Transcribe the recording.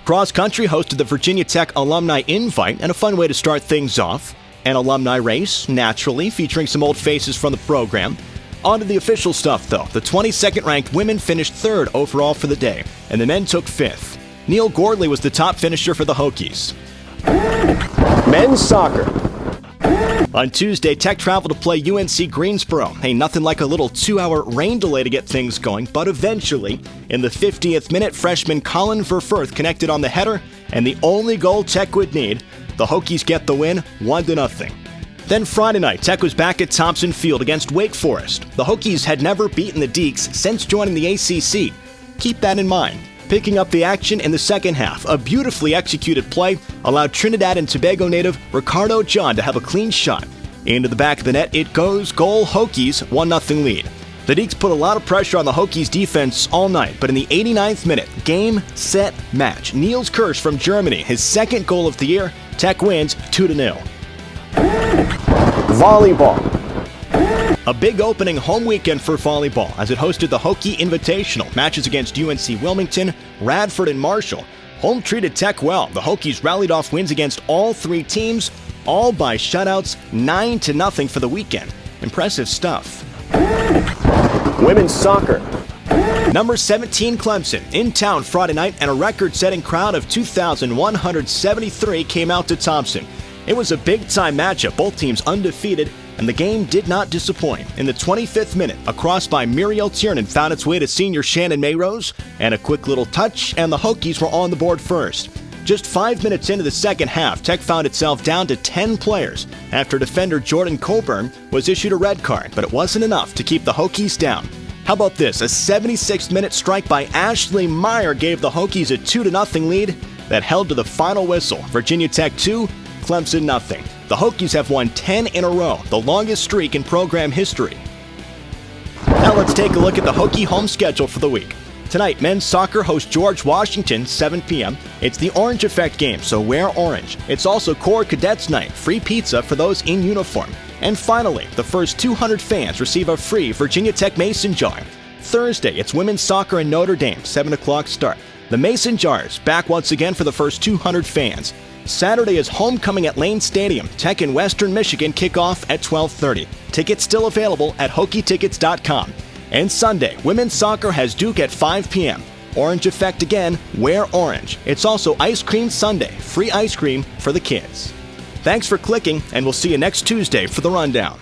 Cross Country hosted the Virginia Tech Alumni Invite, and a fun way to start things off. An alumni race, naturally, featuring some old faces from the program. On to the official stuff, though. The 22nd-ranked women finished third overall for the day, and the men took fifth. Neil Gordley was the top finisher for the Hokies. Men's soccer. On Tuesday, Tech traveled to play UNC Greensboro. Hey, nothing like a little 2-hour rain delay to get things going, but eventually, in the 50th minute, freshman Colin Verfurth connected on the header, and the only goal Tech would need. The Hokies get the win, 1-0. Then Friday night, Tech was back at Thompson Field against Wake Forest. The Hokies had never beaten the Deacs since joining the ACC. Keep that in mind. Picking up the action in the second half, a beautifully executed play allowed Trinidad and Tobago native Ricardo John to have a clean shot. Into the back of the net it goes, goal Hokies, 1-0 lead. The Deacs put a lot of pressure on the Hokies defense all night, but in the 89th minute, game, set, match. Niels Kirsch from Germany, his second goal of the year. Tech wins 2-0. Volleyball. A big opening home weekend for volleyball as it hosted the Hokie Invitational. Matches against UNC Wilmington, Radford, and Marshall. Home treated Tech well. The Hokies rallied off wins against all three teams, all by shutouts, 9-0 for the weekend. Impressive stuff. Women's soccer. Number 17 Clemson in town Friday night, and a record-setting crowd of 2,173 came out to Thompson. It was a big-time matchup, both teams undefeated, and the game did not disappoint. In the 25th minute, a cross by Muriel Tiernan found its way to senior Shannon Mayrose, and a quick little touch, and the Hokies were on the board first. Just 5 minutes into the second half, Tech found itself down to 10 players after defender Jordan Coburn was issued a red card, but it wasn't enough to keep the Hokies down. How about this? A 76th-minute strike by Ashley Meyer gave the Hokies a 2-0 lead that held to the final whistle. Virginia Tech 2, Clemson 0. The Hokies have won 10 in a row, the longest streak in program history. Now let's take a look at the Hokie Home Schedule for the week. Tonight, men's soccer hosts George Washington, 7 p.m. It's the Orange Effect game, so wear orange. It's also Corps Cadets Night, free pizza for those in uniform. And finally, the first 200 fans receive a free Virginia Tech Mason jar. Thursday, it's women's soccer in Notre Dame, 7 o'clock start. The Mason jars back once again for the first 200 fans. Saturday is homecoming at Lane Stadium. Tech in Western Michigan kick off at 12:30. Tickets still available at HokieTickets.com. And Sunday, women's soccer has Duke at 5 p.m. Orange Effect again, wear orange. It's also Ice Cream Sunday, free ice cream for the kids. Thanks for clicking, and we'll see you next Tuesday for the Rundown.